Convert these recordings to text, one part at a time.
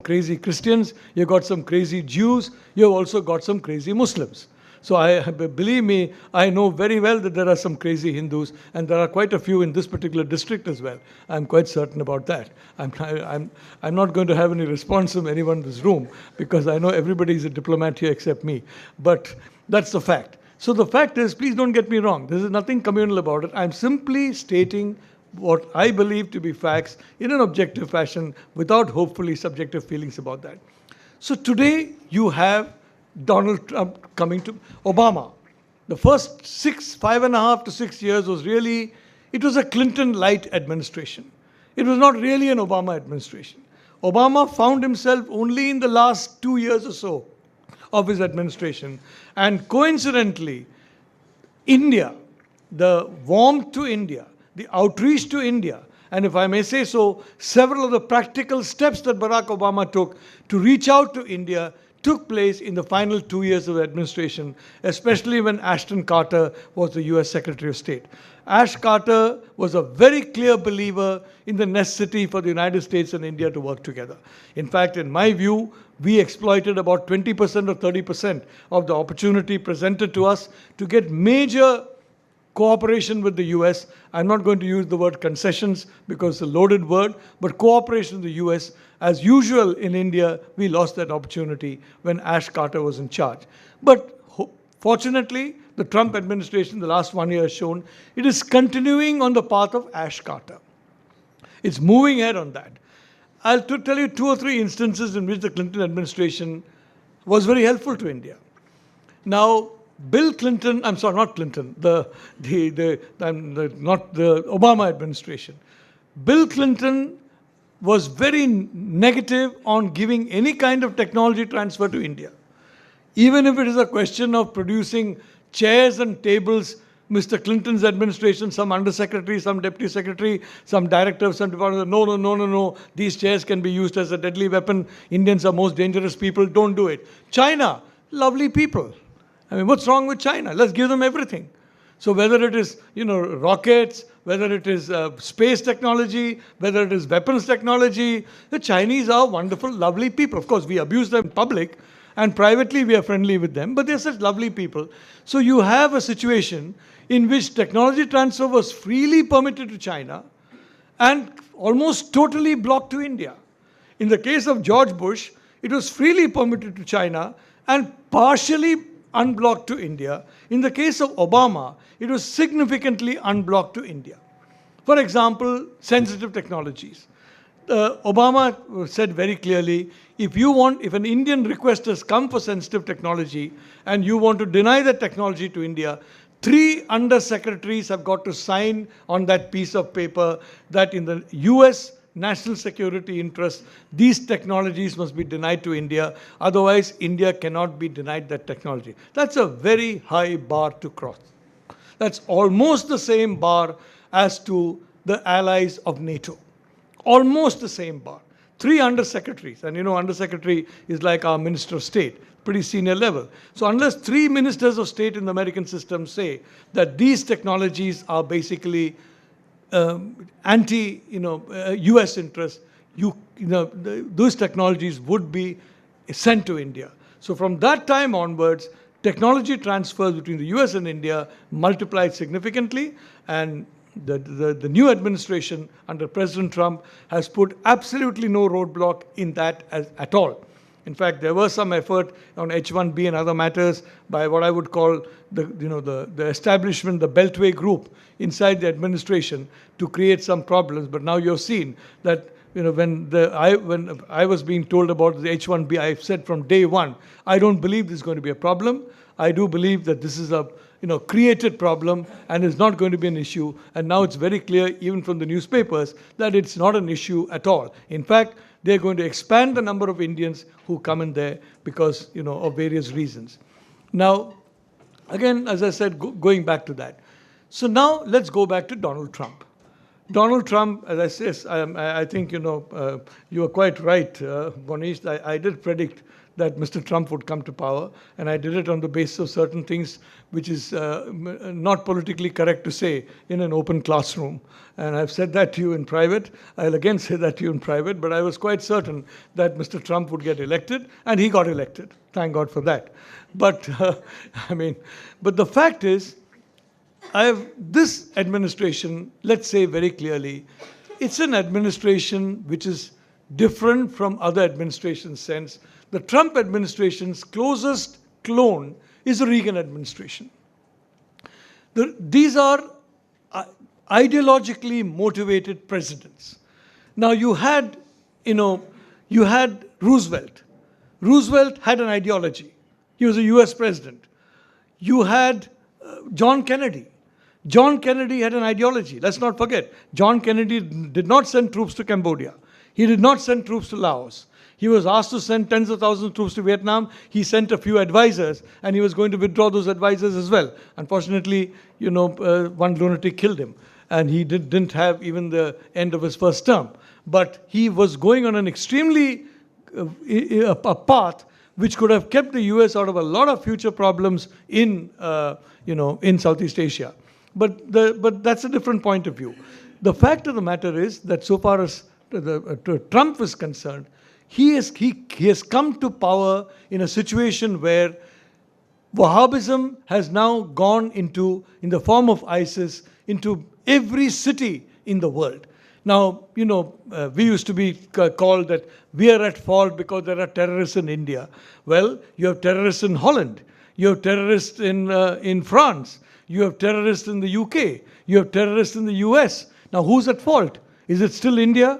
crazy Christians, you've got some crazy Jews, you've also got some crazy Muslims. So believe me, I know very well that there are some crazy Hindus, and there are quite a few in this particular district as well. I'm quite certain about that. I'm not going to have any response from anyone in this room because I know everybody is a diplomat here except me. But that's the fact. So the fact is, please don't get me wrong. There is nothing communal about it. I'm simply stating what I believe to be facts in an objective fashion without hopefully subjective feelings about that. So today you have Donald Trump coming to Obama. The first 5.5 to 6 years was really, it was a Clinton-light administration. It was not really an Obama administration. Obama found himself only in the last 2 years or so of his administration. And coincidentally, India, the warmth to India, the outreach to India, and if I may say so, several of the practical steps that Barack Obama took to reach out to India took place in the final 2 years of the administration, especially when Ashton Carter was the US Secretary of State. Ash Carter was a very clear believer in the necessity for the United States and India to work together. In fact, in my view, we exploited about 20% or 30% of the opportunity presented to us to get major cooperation with the US. I'm not going to use the word concessions because it's a loaded word, but cooperation with the US. As usual in India, we lost that opportunity when Ash Carter was in charge. But fortunately, the Trump administration the last 1 year has shown it is continuing on the path of Ash Carter. It's moving ahead on that. I'll tell you 2 or 3 instances in which the Clinton administration was very helpful to India. Now, Bill Clinton, I'm sorry, not Clinton, not the Obama administration. Bill Clinton was very negative on giving any kind of technology transfer to India. Even if it is a question of producing chairs and tables, Mr. Clinton's administration, some undersecretary, some deputy secretary, some director of some department, no, these chairs can be used as a deadly weapon. Indians are most dangerous people, don't do it. China, lovely people. I mean, what's wrong with China? Let's give them everything. So whether it is, rockets, whether it is space technology, whether it is weapons technology, the Chinese are wonderful, lovely people. Of course, we abuse them in public, and privately we are friendly with them, but they're such lovely people. So you have a situation in which technology transfer was freely permitted to China and almost totally blocked to India. In the case of George Bush, it was freely permitted to China and partially unblocked to India. In the case of Obama, it was significantly unblocked to India. For example, sensitive technologies. Obama said very clearly, if an Indian request has come for sensitive technology and you want to deny that technology to India, 3 undersecretaries have got to sign on that piece of paper that in the US national security interest, these technologies must be denied to India. Otherwise, India cannot be denied that technology. That's a very high bar to cross. That's almost the same bar as to the allies of NATO. Almost the same bar. 3 undersecretaries, and undersecretary is like our minister of state, pretty senior level. So unless 3 ministers of state in the American system say that these technologies are basically anti-US interests, those technologies would be sent to India. So from that time onwards, technology transfers between the US and India multiplied significantly, and the new administration under President Trump has put absolutely no roadblock in that at all. In fact, there was some effort on H-1B and other matters by what I would call the establishment, the Beltway group inside the administration to create some problems. But now you've seen that when I was being told about the H-1B, I said from day one, I don't believe this is going to be a problem. I do believe that this is a created problem and is not going to be an issue. And now it's very clear, even from the newspapers, that it's not an issue at all. In fact, they're going to expand the number of Indians who come in there because, of various reasons. Now, again, as I said, going back to that. So now let's go back to Donald Trump. Donald Trump, as I says, I think, you are quite right, Monish. I did predict that Mr. Trump would come to power, and I did it on the basis of certain things which is not politically correct to say in an open classroom. And I've said that to you in private. I'll again say that to you in private, but I was quite certain that Mr. Trump would get elected, and he got elected. Thank God for that. But, but the fact is, this administration, let's say very clearly, it's an administration which is different from other administrations' sense. The Trump administration's closest clone is the Reagan administration. These are ideologically motivated presidents. Now you had Roosevelt. Roosevelt had an ideology. He was a US president. You had John Kennedy. John Kennedy had an ideology. Let's not forget, John Kennedy did not send troops to Cambodia. He did not send troops to Laos. He was asked to send tens of thousands of troops to Vietnam. He sent a few advisors, and he was going to withdraw those advisors as well. Unfortunately, one lunatic killed him, and he didn't have even the end of his first term. But he was going on an extremely a path which could have kept the US out of a lot of future problems in Southeast Asia. But that's a different point of view. The fact of the matter is that so far as Trump is concerned, he has come to power in a situation where Wahhabism has now gone in the form of ISIS, into every city in the world. Now, we used to be called that we are at fault because there are terrorists in India. Well, you have terrorists in Holland. You have terrorists in France. You have terrorists in the UK. You have terrorists in the US. Now, who's at fault? Is it still India?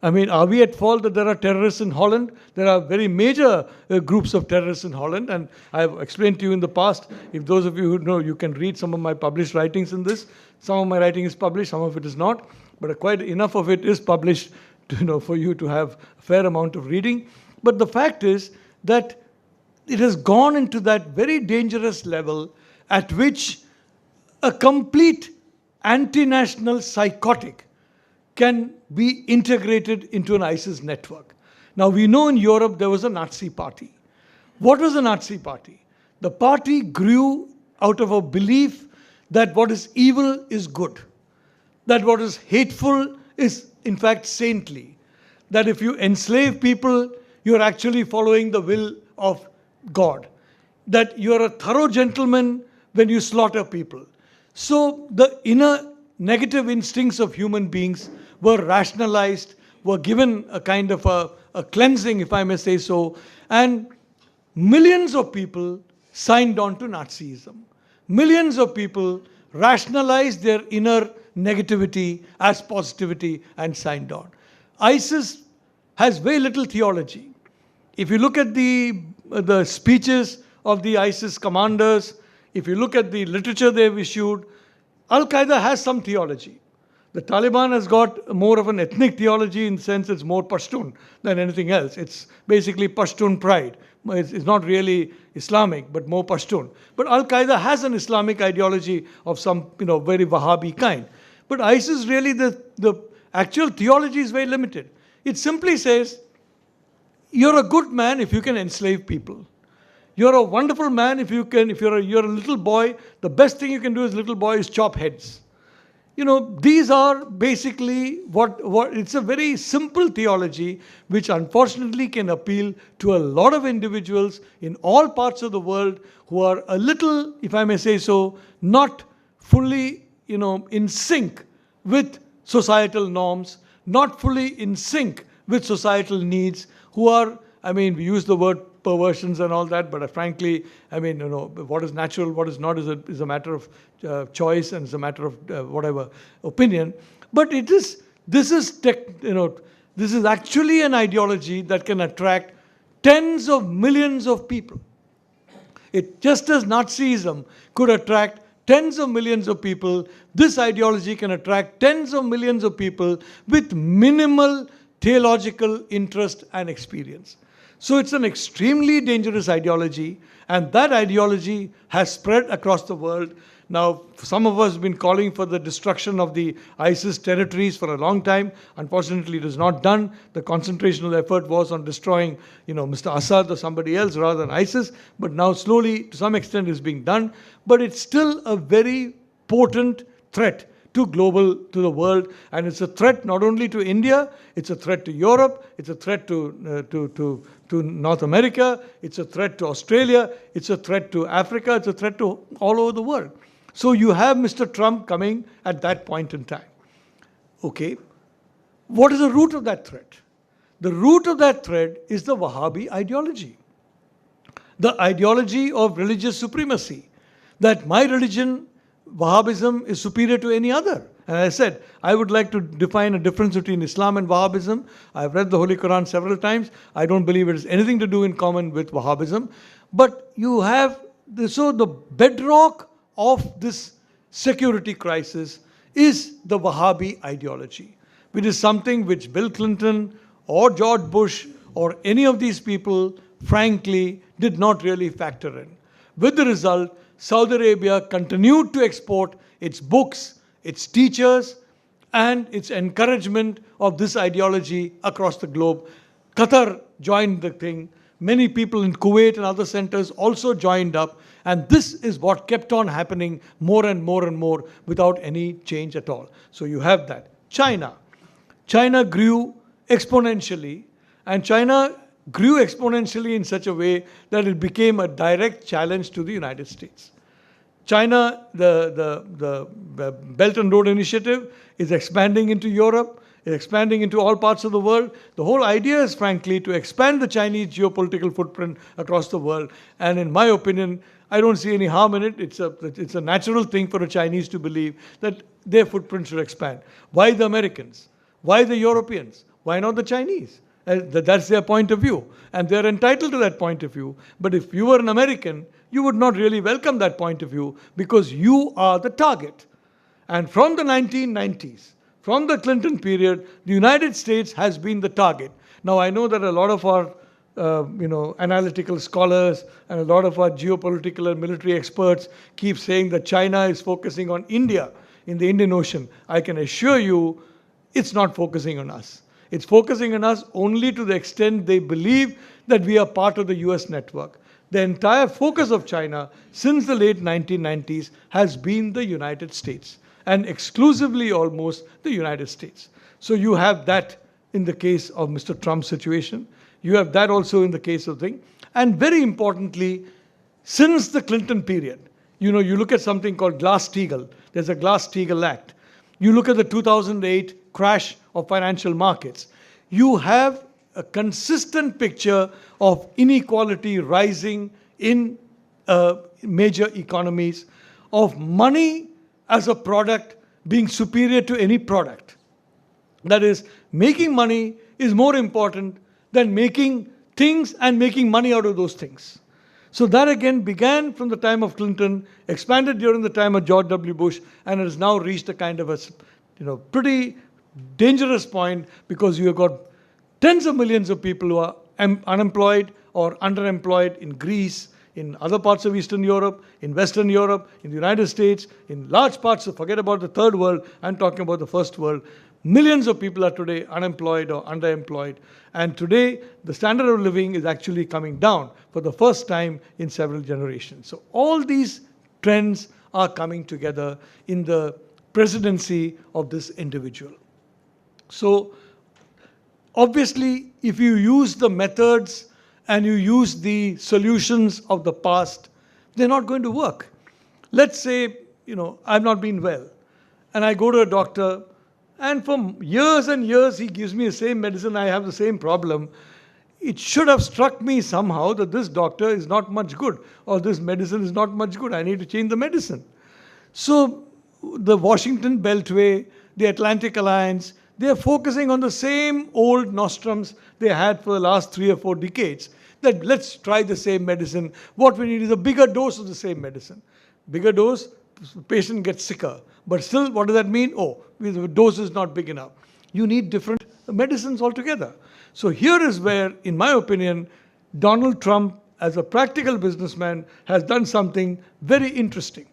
I mean, are we at fault that there are terrorists in Holland? There are very major groups of terrorists in Holland, and I've explained to you in the past. If those of you who know, you can read some of my published writings in this. Some of my writing is published, some of it is not, but quite enough of it is published for you to have a fair amount of reading. But the fact is that it has gone into that very dangerous level at which a complete anti-national psychotic can be integrated into an ISIS network. Now, we know in Europe there was a Nazi party. What was a Nazi party? The party grew out of a belief that what is evil is good, that what is hateful is in fact saintly, that if you enslave people, you're actually following the will of God, that you're a thorough gentleman when you slaughter people. So the inner negative instincts of human beings were rationalized, were given a kind of a cleansing, if I may say so, and millions of people signed on to Nazism. Millions of people rationalized their inner negativity as positivity and signed on. ISIS has very little theology. If you look at the speeches of the ISIS commanders, if you look at the literature they've issued, Al-Qaeda has some theology. The Taliban has got more of an ethnic theology in the sense it's more Pashtun than anything else. It's basically Pashtun pride. It's not really Islamic, but more Pashtun. But Al-Qaeda has an Islamic ideology of some very Wahhabi kind. But ISIS really, the actual theology is very limited. It simply says, you're a good man if you can enslave people. You're a wonderful man if you're a little boy, the best thing you can do as a little boy is chop heads. These are basically what it's a very simple theology which unfortunately can appeal to a lot of individuals in all parts of the world who are a little, if I may say so, not fully, in sync with societal norms, not fully in sync with societal needs, who are, we use the word perversions and all that, but frankly, what is natural, what is not is a matter of choice, and is a matter of whatever opinion. But this is actually an ideology that can attract tens of millions of people. It just as Nazism could attract tens of millions of people, this ideology can attract tens of millions of people with minimal theological interest and experience. So it's an extremely dangerous ideology, and that ideology has spread across the world. Now, some of us have been calling for the destruction of the ISIS territories for a long time. Unfortunately, it is not done. The concentrational effort was on destroying, Mr. Assad or somebody else rather than ISIS. But now slowly, to some extent, is being done. But it's still a very potent threat to the world, and it's a threat not only to India, it's a threat to Europe, it's a threat to North America, it's a threat to Australia, it's a threat to Africa, it's a threat to all over the world. So you have Mr. Trump coming at that point in time. Okay, what is the root of that threat? The root of that threat is the Wahhabi ideology. The ideology of religious supremacy, that my religion, Wahhabism, is superior to any other. And I said, I would like to define a difference between Islam and Wahhabism. I've read the Holy Quran several times. I don't believe it has anything to do in common with Wahhabism. But you have, so the bedrock of this security crisis is the Wahhabi ideology, which is something which Bill Clinton or George Bush or any of these people, frankly, did not really factor in. With the result, Saudi Arabia continued to export its books, its teachers, and its encouragement of this ideology across the globe. Qatar joined the thing. Many people in Kuwait and other centers also joined up. And this is what kept on happening more and more and more without any change at all. So you have that. China. China grew exponentially, and China grew exponentially in such a way that it became a direct challenge to the United States. China, the Belt and Road Initiative is expanding into Europe, is expanding into all parts of the world. The whole idea is, frankly, to expand the Chinese geopolitical footprint across the world. And in my opinion, I don't see any harm in it. It's a natural thing for the Chinese to believe that their footprint should expand. Why the Americans? Why the Europeans? Why not the Chinese? That's their point of view. And they're entitled to that point of view. But if you were an American, you would not really welcome that point of view because you are the target. And from the 1990s, from the Clinton period, the United States has been the target. Now, I know that a lot of our analytical scholars and a lot of our geopolitical and military experts keep saying that China is focusing on India in the Indian Ocean. I can assure you it's not focusing on us. It's focusing on us only to the extent they believe that we are part of the US network. The entire focus of China since the late 1990s has been the United States, and exclusively almost the United States. So you have that in the case of Mr. Trump's situation. You have that also in the case of thing. And very importantly, since the Clinton period, you look at something called Glass-Steagall. There's a Glass-Steagall Act. You look at the 2008 crash of financial markets. You have a consistent picture of inequality rising in major economies, of money as a product being superior to any product. That is, making money is more important than making things and making money out of those things. So that again began from the time of Clinton, expanded during the time of George W. Bush, and it has now reached a kind of a pretty dangerous point because you have got tens of millions of people who are unemployed or underemployed in Greece, in other parts of Eastern Europe, in Western Europe, in the United States, in large parts of, forget about the third world, I'm talking about the first world. Millions of people are today unemployed or underemployed. And today, the standard of living is actually coming down for the first time in several generations. So all these trends are coming together in the presidency of this individual. So obviously, if you use the methods and you use the solutions of the past, they're not going to work. Let's say, I've not been well, and I go to a doctor, and for years and years, he gives me the same medicine, I have the same problem. It should have struck me somehow that this doctor is not much good, or this medicine is not much good. I need to change the medicine. So the Washington Beltway, the Atlantic Alliance, they are focusing on the same old nostrums they had for the last 3 or 4 decades, that let's try the same medicine. What we need is a bigger dose of the same medicine. Bigger dose, the patient gets sicker. But still, what does that mean? Oh, the dose is not big enough. You need different medicines altogether. So here is where, in my opinion, Donald Trump, as a practical businessman, has done something very interesting.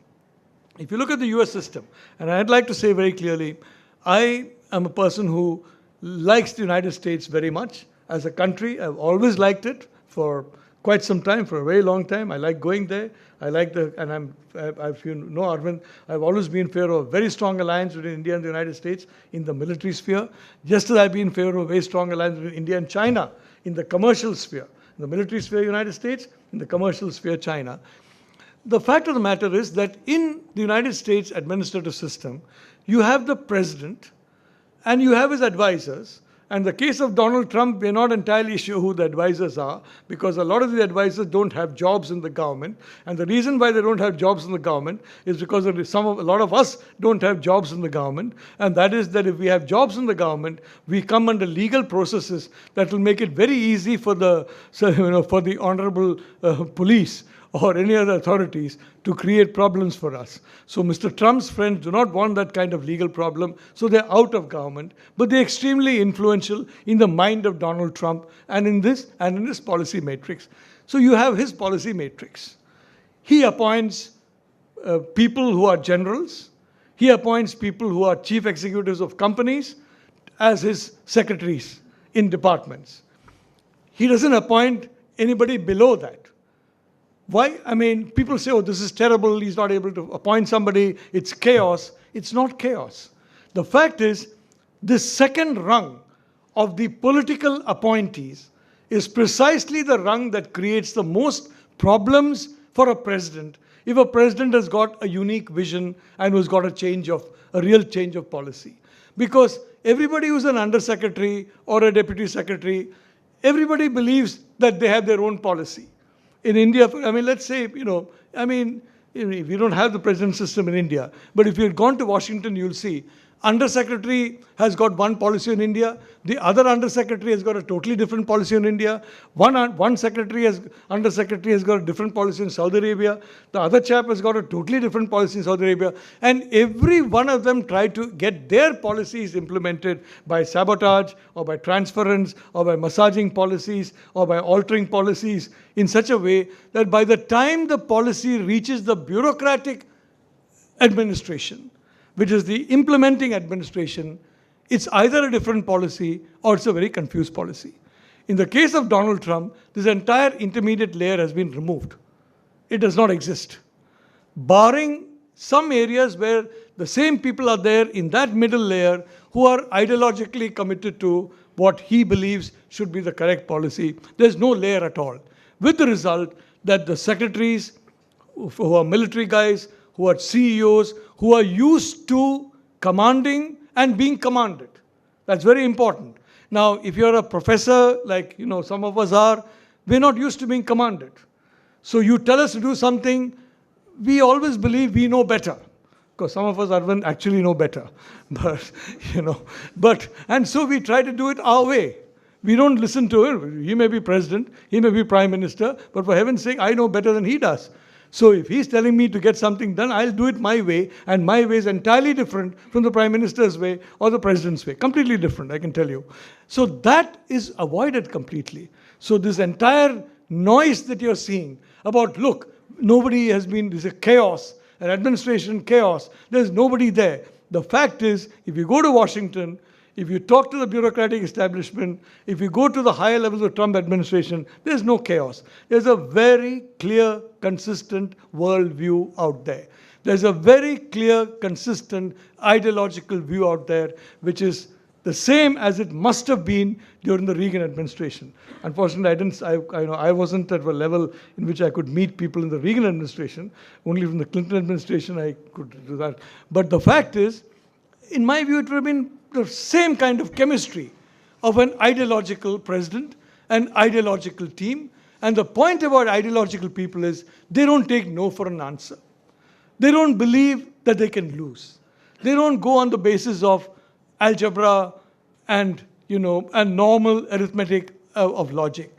If you look at the US system, and I'd like to say very clearly, I am a person who likes the United States very much as a country. I've always liked it for quite some time, for a very long time. I like going there. I like if you know, Arvind, I've always been in favor of a very strong alliance between India and the United States in the military sphere, just as I've been in favor of a very strong alliance between India and China in the commercial sphere. In the military sphere, United States, in the commercial sphere, China. The fact of the matter is that in the United States administrative system, you have the president and you have his advisors. And the case of Donald Trump, we're not entirely sure who the advisors are, because a lot of the advisors don't have jobs in the government. And the reason why they don't have jobs in the government is because a lot of us don't have jobs in the government. And that is that if we have jobs in the government, we come under legal processes that will make it very easy for the honorable police or any other authorities to create problems for us. So Mr. Trump's friends do not want that kind of legal problem, so they're out of government, but they're extremely influential in the mind of Donald Trump and in this policy matrix. So you have his policy matrix. He appoints people who are generals. He appoints people who are chief executives of companies as his secretaries in departments. He doesn't appoint anybody below that. Why? I mean, people say, oh, this is terrible, he's not able to appoint somebody, it's chaos. It's not chaos. The fact is, this second rung of the political appointees is precisely the rung that creates the most problems for a president if a president has got a unique vision and who's got a real change of policy. Because everybody who's an undersecretary or a deputy secretary, everybody believes that they have their own policy. In India, I mean, let's say, we don't have the president system in India, but if you've gone to Washington, you'll see undersecretary has got one policy in India, the other undersecretary has got a totally different policy in India, one undersecretary has got a different policy in Saudi Arabia, the other chap has got a totally different policy in Saudi Arabia, and every one of them try to get their policies implemented by sabotage or by transference or by massaging policies or by altering policies in such a way that by the time the policy reaches the bureaucratic administration, which is the implementing administration, it's either a different policy or it's a very confused policy. In the case of Donald Trump, this entire intermediate layer has been removed. It does not exist. Barring some areas where the same people are there in that middle layer who are ideologically committed to what he believes should be the correct policy, there's no layer at all. With the result that the secretaries who are military guys, who are CEOs, who are used to commanding and being commanded. That's very important. Now, if you're a professor, like some of us are, we're not used to being commanded. So you tell us to do something, we always believe we know better. Because some of us actually know better. And so we try to do it our way. We don't listen to him. He may be president, he may be prime minister, but for heaven's sake, I know better than he does. So if he's telling me to get something done, I'll do it my way, and my way is entirely different from the Prime Minister's way or the President's way. Completely different, I can tell you. So that is avoided completely. So this entire noise that you're seeing about, look, nobody has been, there's a chaos, an administration chaos, there's nobody there. The fact is, if you go to Washington, if you talk to the bureaucratic establishment, if you go to the higher levels of Trump administration, there's no chaos. There's a very clear, consistent worldview out there. There's a very clear, consistent ideological view out there, which is the same as it must have been during the Reagan administration. Unfortunately, I wasn't at a level in which I could meet people in the Reagan administration. Only from the Clinton administration I could do that. But the fact is, in my view, it would have been the same kind of chemistry of an ideological president, an ideological team. And the point about ideological people is they don't take no for an answer. They don't believe that they can lose. They don't go on the basis of algebra and normal arithmetic of logic.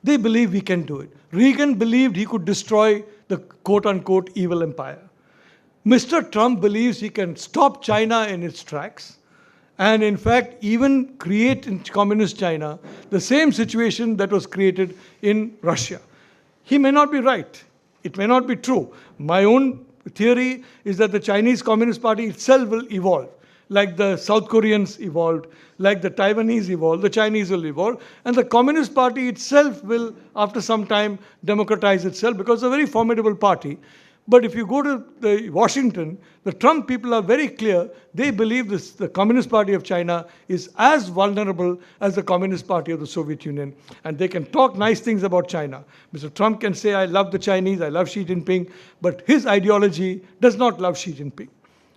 They believe we can do it. Reagan believed he could destroy the quote-unquote evil empire. Mr. Trump believes he can stop China in its tracks and in fact even create in communist China the same situation that was created in Russia. He may not be right. It may not be true. My own theory is that the Chinese Communist Party itself will evolve. Like the South Koreans evolved, like the Taiwanese evolved, the Chinese will evolve, and the Communist Party itself will, after some time, democratize itself because it's a very formidable party. But if you go to Washington, the Trump people are very clear. They believe the Communist Party of China is as vulnerable as the Communist Party of the Soviet Union. And they can talk nice things about China. Mr. Trump can say, I love the Chinese, I love Xi Jinping, but his ideology does not love Xi Jinping.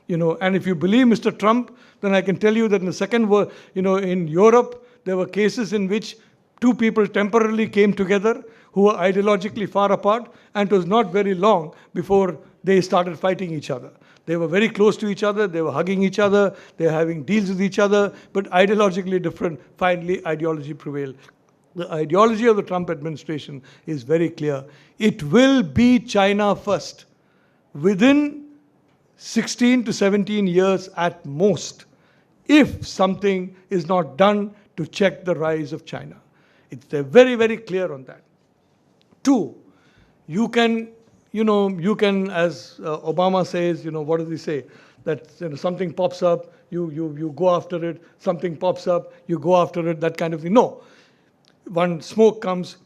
And if you believe Mr. Trump, then I can tell you that in the Second World, in Europe, there were cases in which two people temporarily came together who were ideologically far apart, and it was not very long before they started fighting each other. They were very close to each other, they were hugging each other, they were having deals with each other, but ideologically different. Finally, ideology prevailed. The ideology of the Trump administration is very clear. It will be China first. Within 16 to 17 years at most, if something is not done to check the rise of China. They're very, very clear on that. Two, you can, as Obama says, what does he say? That something pops up, you go after it, something pops up, you go after it, that kind of thing. No. One smoke comes,